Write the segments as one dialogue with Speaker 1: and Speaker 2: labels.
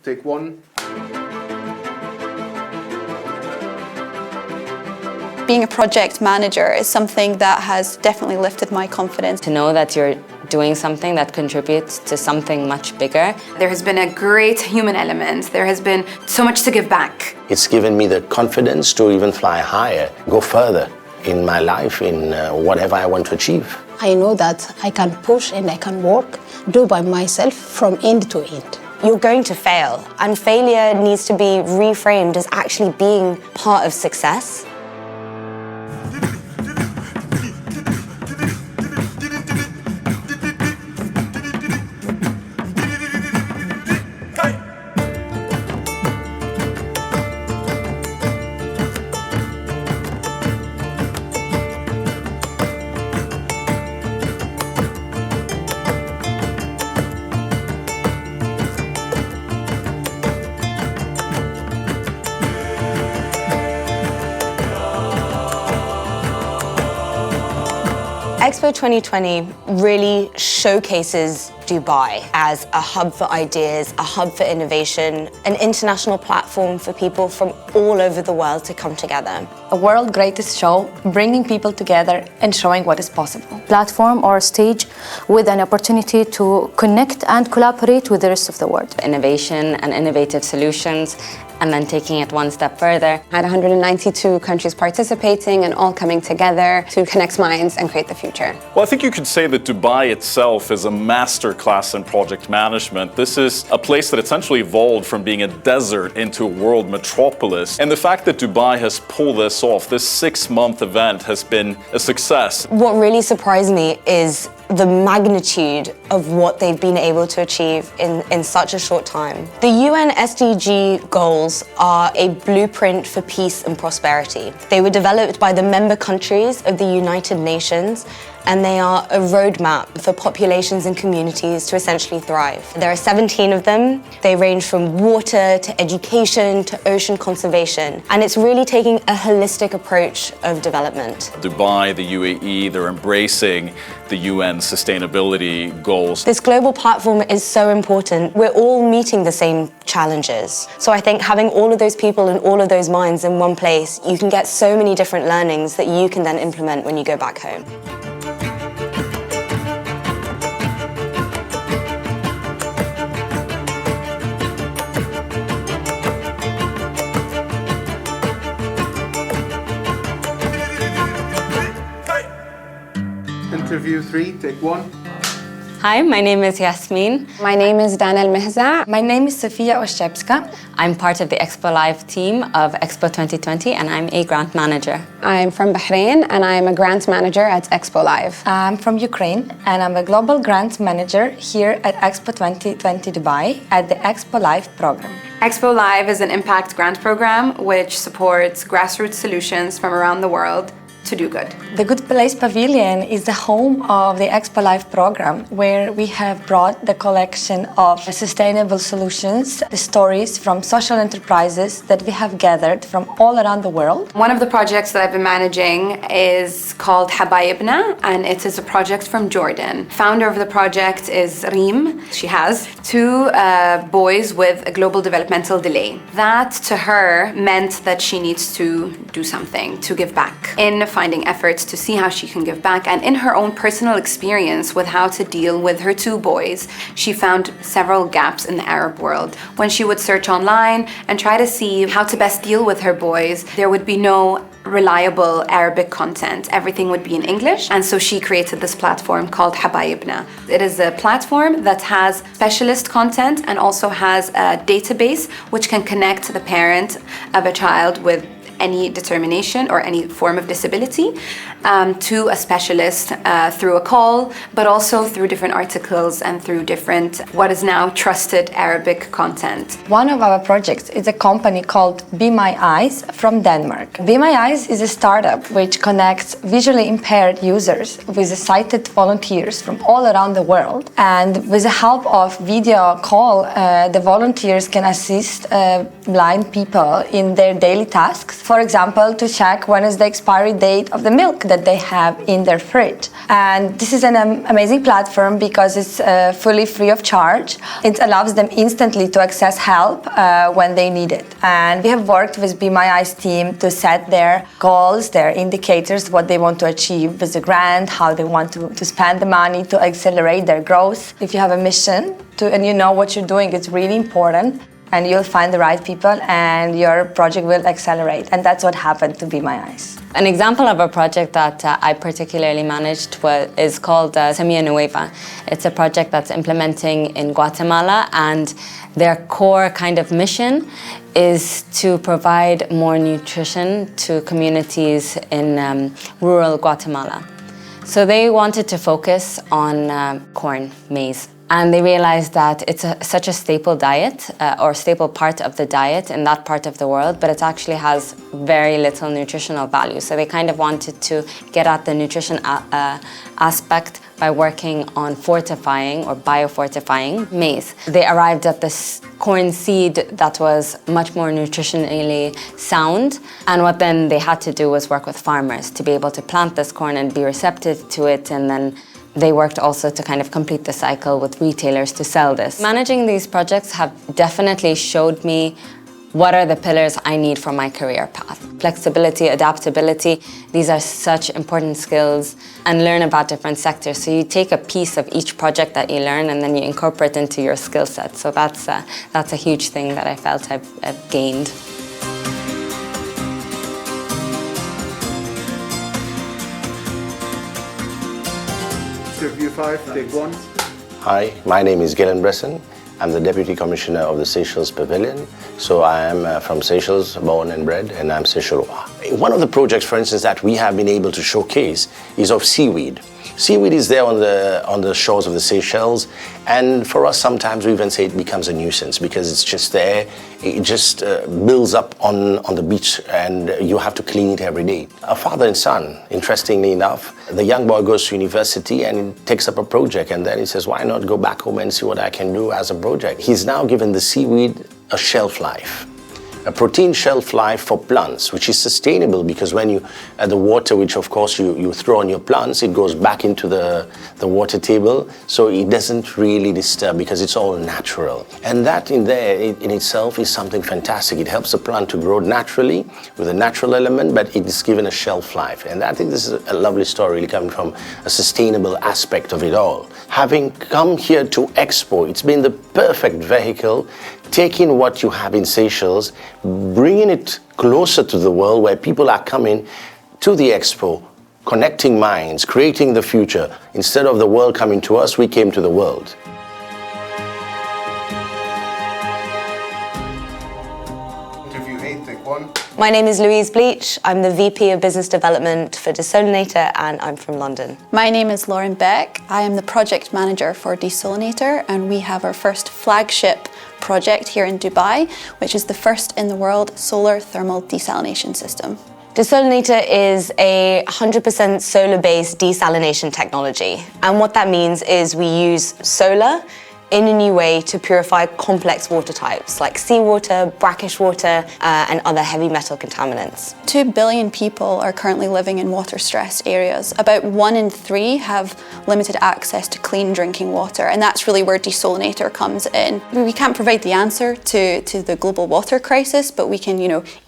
Speaker 1: take one.
Speaker 2: Being a project manager is something that has definitely lifted my confidence.
Speaker 3: To know that you're doing something that contributes to something much bigger.
Speaker 4: There has been a great human element. There has been so much to give back.
Speaker 5: It's given me the confidence to even fly higher, go further in my life, in whatever I want to achieve.
Speaker 6: I know that I can push and I can work, do by myself from end to end.
Speaker 7: You're going to fail, and failure needs to be reframed as actually being part of success. Expo 2020 really showcases Dubai as a hub for ideas, a hub for innovation, an international platform for people from all over the world to come together.
Speaker 8: A world greatest show, bringing people together and showing what is possible.
Speaker 9: Platform or stage with an opportunity to connect and collaborate with the rest of the world.
Speaker 3: Innovation and innovative solutions, and then taking it one step further.
Speaker 10: Had 192 countries participating and all coming together to connect minds and create the future.
Speaker 11: Well, I think you could say that Dubai itself is a masterclass in project management. This is a place that essentially evolved from being a desert into a world metropolis. And the fact that Dubai has pulled this off, this 6-month event has been a success.
Speaker 7: What really surprised me is the magnitude of what they've been able to achieve in such a short time. The UN SDG goals are a blueprint for peace and prosperity. They were developed by the member countries of the United Nations, and they are a roadmap for populations and communities to essentially thrive. There are 17 of them. They range from water to education to ocean conservation, and it's really taking a holistic approach of development.
Speaker 11: Dubai, the UAE, they're embracing the UN sustainability goals.
Speaker 7: This global platform is so important. We're all meeting the same challenges. So I think having all of those people and all of those minds in one place, you can get so many different learnings that you can then implement when you go back home.
Speaker 1: Interview 3, take one.
Speaker 3: Hi, my name is Yasmin.
Speaker 10: My name is Dana Al-Mehza.
Speaker 8: My name is Sofia Oshchepska.
Speaker 3: I'm part of the Expo Live team of Expo 2020, and I'm a grant manager.
Speaker 10: I'm from Bahrain and I'm a grant manager at Expo Live.
Speaker 8: I'm from Ukraine and I'm a global grant manager here at Expo 2020 Dubai at the Expo Live program.
Speaker 4: Expo Live is an impact grant program which supports grassroots solutions from around the world to do good.
Speaker 8: The Good Place Pavilion is the home of the Expo Live program, where we have brought the collection of sustainable solutions, the stories from social enterprises that we have gathered from all around the world.
Speaker 4: One of the projects that I've been managing is called Habayibna, and it is a project from Jordan. Founder of the project is Reem. She has 2 boys with a global developmental delay. That, to her, meant that she needs to do something, to give back. In finding efforts to see how she can give back, and in her own personal experience with how to deal with her 2 boys, she found several gaps in the Arab world. When she would search online and try to see how to best deal with her boys, there would be no reliable Arabic content. Everything would be in English, and so she created this platform called Habayibna. It is a platform that has specialist content and also has a database which can connect the parent of a child with any determination or any form of disability to a specialist through a call, but also through different articles and through different what is now trusted Arabic content.
Speaker 8: One of our projects is a company called Be My Eyes from Denmark. Be My Eyes is a startup which connects visually impaired users with sighted volunteers from all around the world. And with the help of video call, the volunteers can assist blind people in their daily tasks. For example, to check when is the expiry date of the milk that they have in their fridge. And this is an amazing platform because it's fully free of charge. It allows them instantly to access help when they need it. And we have worked with Be My Eyes team to set their goals, their indicators, what they want to achieve with the grant, how they want to spend the money to accelerate their growth. If you have a mission and you know what you're doing, it's really important. And you'll find the right people and your project will accelerate. And that's what happened to Be My Eyes.
Speaker 3: An example of a project that I particularly managed is called Semilla Nueva. It's a project that's implementing in Guatemala, and their core kind of mission is to provide more nutrition to communities in rural Guatemala. So they wanted to focus on corn, maize. And they realized that it's such a staple diet or staple part of the diet in that part of the world, but it actually has very little nutritional value. So they kind of wanted to get at the nutrition aspect by working on fortifying or biofortifying maize. They arrived at this corn seed that was much more nutritionally sound, and what then they had to do was work with farmers to be able to plant this corn and be receptive to it, and then they worked also to kind of complete the cycle with retailers to sell this. Managing these projects have definitely showed me what are the pillars I need for my career path. Flexibility, adaptability, these are such important skills, and learn about different sectors. So you take a piece of each project that you learn and then you incorporate into your skill set. So that's a huge thing that I felt I've gained.
Speaker 1: Interview 5, take 1.
Speaker 5: Hi, my name is Gillen Bresson. I'm the Deputy Commissioner of the Seychelles Pavilion. So I am from Seychelles, born and bred, and I'm Seychellois. One of the projects, for instance, that we have been able to showcase is of seaweed. Seaweed is there on the shores of the Seychelles, and for us sometimes we even say it becomes a nuisance because it's just there, it just builds up on the beach and you have to clean it every day. A father and son, interestingly enough, the young boy goes to university and takes up a project, and then he says, why not go back home and see what I can do as a project? He's now given the seaweed a shelf life. A protein shelf life for plants, which is sustainable because when you add the water, which of course you throw on your plants, it goes back into the water table, so it doesn't really disturb because it's all natural. And that in itself is something fantastic. It helps the plant to grow naturally with a natural element, but it is given a shelf life. And I think this is a lovely story really coming from a sustainable aspect of it all. Having come here to Expo, it's been the perfect vehicle, taking what you have in Seychelles, bringing it closer to the world where people are coming to the Expo, connecting minds, creating the future. Instead of the world coming to us, we came to the world.
Speaker 1: Interview 8, take 1.
Speaker 7: My name is Louise Bleach. I'm the VP of Business Development for Desolinator, and I'm from London.
Speaker 2: My name is Lauren Beck. I am the project manager for Desolinator, and we have our first flagship project here in Dubai, which is the first in the world solar thermal desalination system.
Speaker 7: Desolinator is a 100% solar-based desalination technology. And what that means is we use solar in a new way to purify complex water types like seawater, brackish water, and other heavy metal contaminants.
Speaker 2: 2 billion people are currently living in water-stressed areas. About 1 in 3 have limited access to clean drinking water, and that's really where Desolinator comes in. We can't provide the answer to the global water crisis, but we can,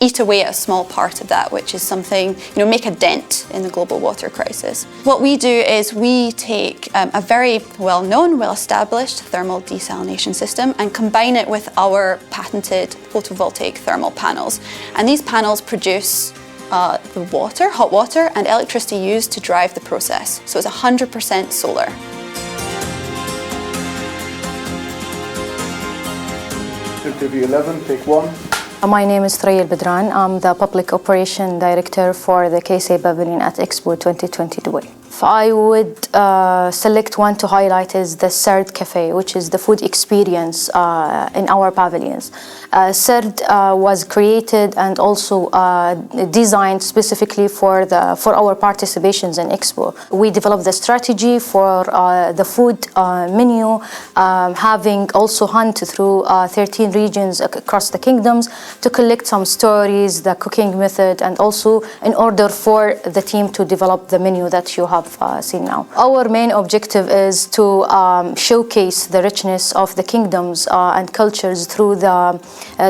Speaker 2: eat away at a small part of that, which is something, make a dent in the global water crisis. What we do is we take a very well-known, well-established thermal desalination system and combine it with our patented photovoltaic thermal panels. And these panels produce the water, hot water, and electricity used to drive the process. So it's 100% solar.
Speaker 1: Interview 11, take 1.
Speaker 9: My name is Threya Bedran. I'm the Public Operation Director for the KSA Pavilion at Expo 2020 Dubai. If I would select one to highlight is the CERD Cafe, which is the food experience in our pavilions. CERD was created and also designed specifically for our participations in Expo. We developed the strategy for the food menu, having also hunted through 13 regions across the kingdoms to collect some stories, the cooking method, and also in order for the team to develop the menu that you have seen now. Our main objective is to showcase the richness of the kingdoms and cultures through the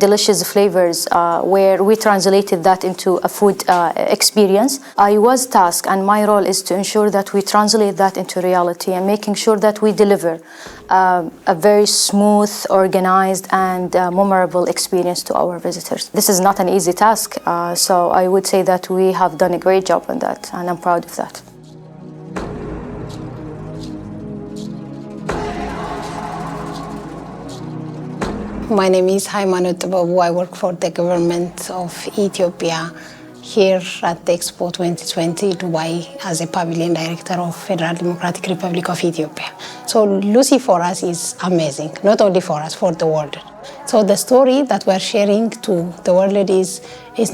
Speaker 9: delicious flavors, where we translated that into a food experience. I was tasked, and my role is to ensure that we translate that into reality and making sure that we deliver a very smooth, organized, and memorable experience to our visitors. This is not an easy task, so I would say that we have done a great job on that, and I'm proud of that.
Speaker 6: My name is Haymanut Babu. I work for the government of Ethiopia here at the Expo 2020 Dubai as a pavilion director of Federal Democratic Republic of Ethiopia. So Lucy for us is amazing, not only for us, for the world. So the story that we're sharing to the world is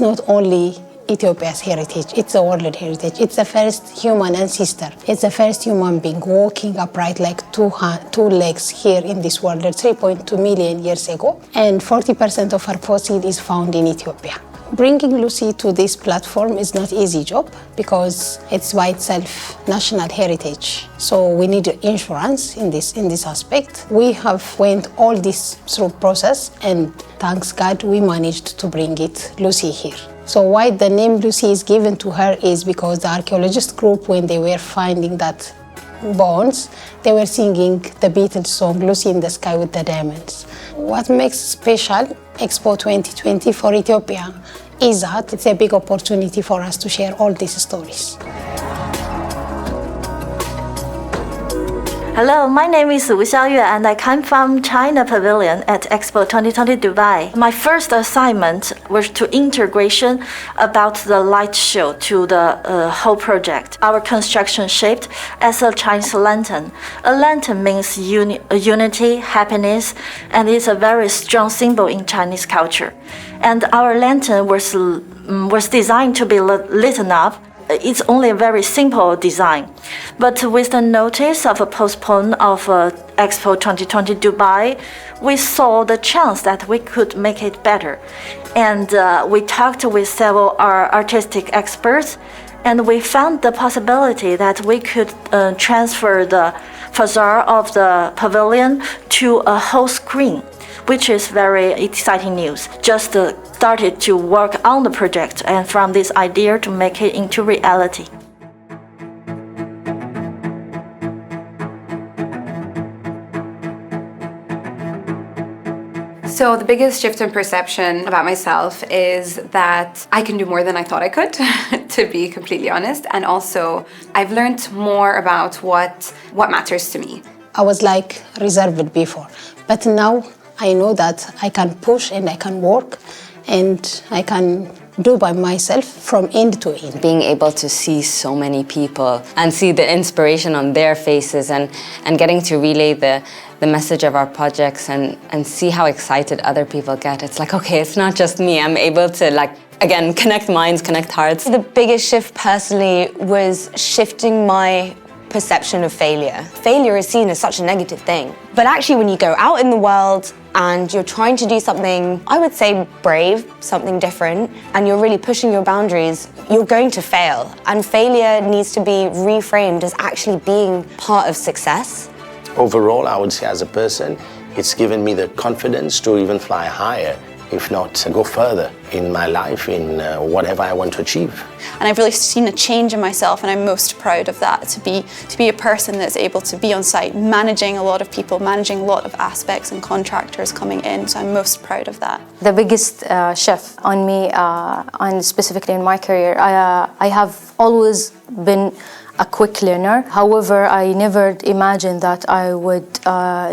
Speaker 6: not only Ethiopia's heritage, it's a world heritage. It's the first human ancestor. It's the first human being walking upright like two legs here in this world 3.2 million years ago. And 40% of her fossil is found in Ethiopia. Bringing Lucy to this platform is not an easy job because it's by itself national heritage. So we need insurance in this aspect. We have went all this through process, and thanks God we managed to bring Lucy here. So why the name Lucy is given to her is because the archaeologist group, when they were finding that bones, they were singing the Beatles song Lucy in the Sky with the Diamonds. What makes special Expo 2020 for Ethiopia is that it's a big opportunity for us to share all these stories.
Speaker 12: Hello, my name is Wu Xiaoyue and I come from China Pavilion at Expo 2020 Dubai. My first assignment was to integration about the light show to the whole project. Our construction shaped as a Chinese lantern. A lantern means unity, happiness, and it's a very strong symbol in Chinese culture. And our lantern was designed to be lit up. It's only a very simple design. But with the notice of a postpone of Expo 2020 Dubai, we saw the chance that we could make it better. And we talked with several artistic experts, and we found the possibility that we could transfer the facade of the pavilion to a whole screen, which is very exciting news. Just started to work on the project, and from this idea to make it into reality.
Speaker 4: So the biggest shift in perception about myself is that I can do more than I thought I could, to be completely honest. And also, I've learned more about what matters to me.
Speaker 6: I was like reserved before, but now I know that I can push and I can work and I can do by myself from end to end.
Speaker 3: Being able to see so many people and see the inspiration on their faces and getting to relay the message of our projects and see how excited other people get. It's like, okay, it's not just me. I'm able to again, connect minds, connect hearts.
Speaker 7: The biggest shift personally was shifting my perception of failure. Failure is seen as such a negative thing. But actually when you go out in the world and you're trying to do something, I would say brave, something different, and you're really pushing your boundaries, you're going to fail. And failure needs to be reframed as actually being part of success.
Speaker 5: Overall, I would say as a person, it's given me the confidence to even fly higher, if not go further in my life, in whatever I want to achieve.
Speaker 2: And I've really seen a change in myself, and I'm most proud of that, to be a person that's able to be on site, managing a lot of people, managing a lot of aspects and contractors coming in, so I'm most proud of that.
Speaker 9: The biggest shift on me, and specifically in my career, I have always been a quick learner. However, I never imagined that I would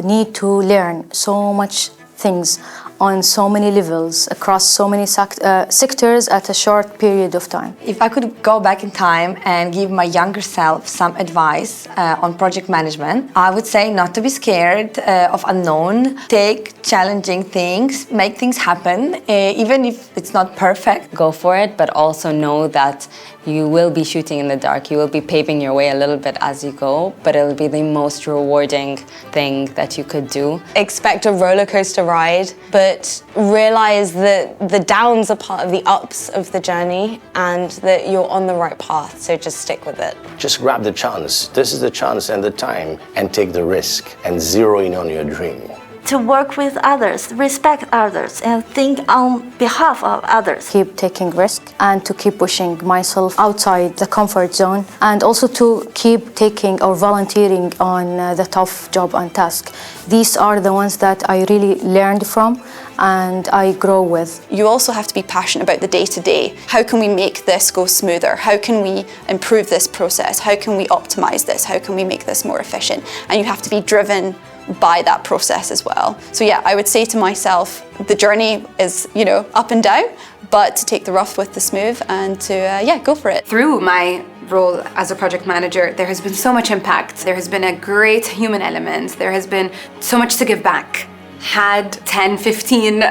Speaker 9: need to learn so much things on so many levels, across so many sectors at a short period of time.
Speaker 8: If I could go back in time and give my younger self some advice on project management, I would say not to be scared of unknown, take challenging things, make things happen, even if it's not perfect.
Speaker 3: Go for it, but also know that you will be shooting in the dark. You will be paving your way a little bit as you go, but it'll be the most rewarding thing that you could do.
Speaker 7: Expect a roller coaster ride, but realize that the downs are part of the ups of the journey and that you're on the right path, so just stick with it.
Speaker 5: Just grab the chance. This is the chance and the time, and take the risk and zero in on your dream.
Speaker 12: To work with others, respect others, and think on behalf of others.
Speaker 9: Keep taking risks and to keep pushing myself outside the comfort zone, and also to keep taking or volunteering on the tough job and task. These are the ones that I really learned from and I grow with.
Speaker 2: You also have to be passionate about the day-to-day. How can we make this go smoother? How can we improve this process? How can we optimize this? How can we make this more efficient? And you have to be driven by that process as well. So yeah, I would say to myself, the journey is, up and down, but to take the rough with the smooth and to, go for it.
Speaker 4: Through my role as a project manager, there has been so much impact. There has been a great human element. There has been so much to give back. Had 10, 15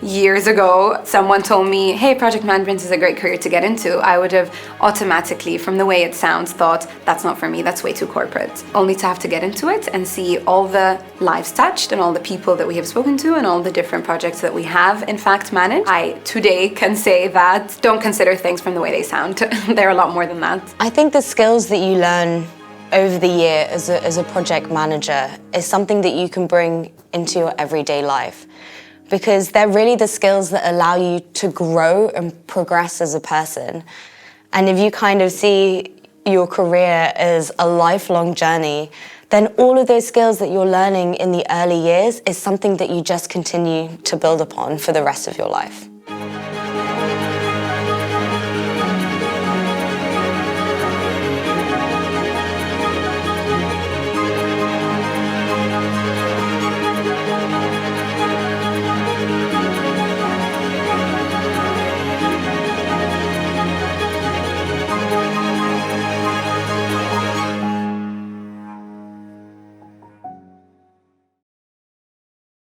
Speaker 4: years ago, someone told me, hey, project management is a great career to get into, I would have automatically, from the way it sounds, thought, that's not for me, that's way too corporate. Only to have to get into it and see all the lives touched and all the people that we have spoken to and all the different projects that we have, in fact, managed. I today can say that don't consider things from the way they sound. They're a lot more than that.
Speaker 7: I think the skills that you learn over the year as a project manager is something that you can bring into your everyday life, because they're really the skills that allow you to grow and progress as a person. And if you kind of see your career as a lifelong journey, then all of those skills that you're learning in the early years is something that you just continue to build upon for the rest of your life.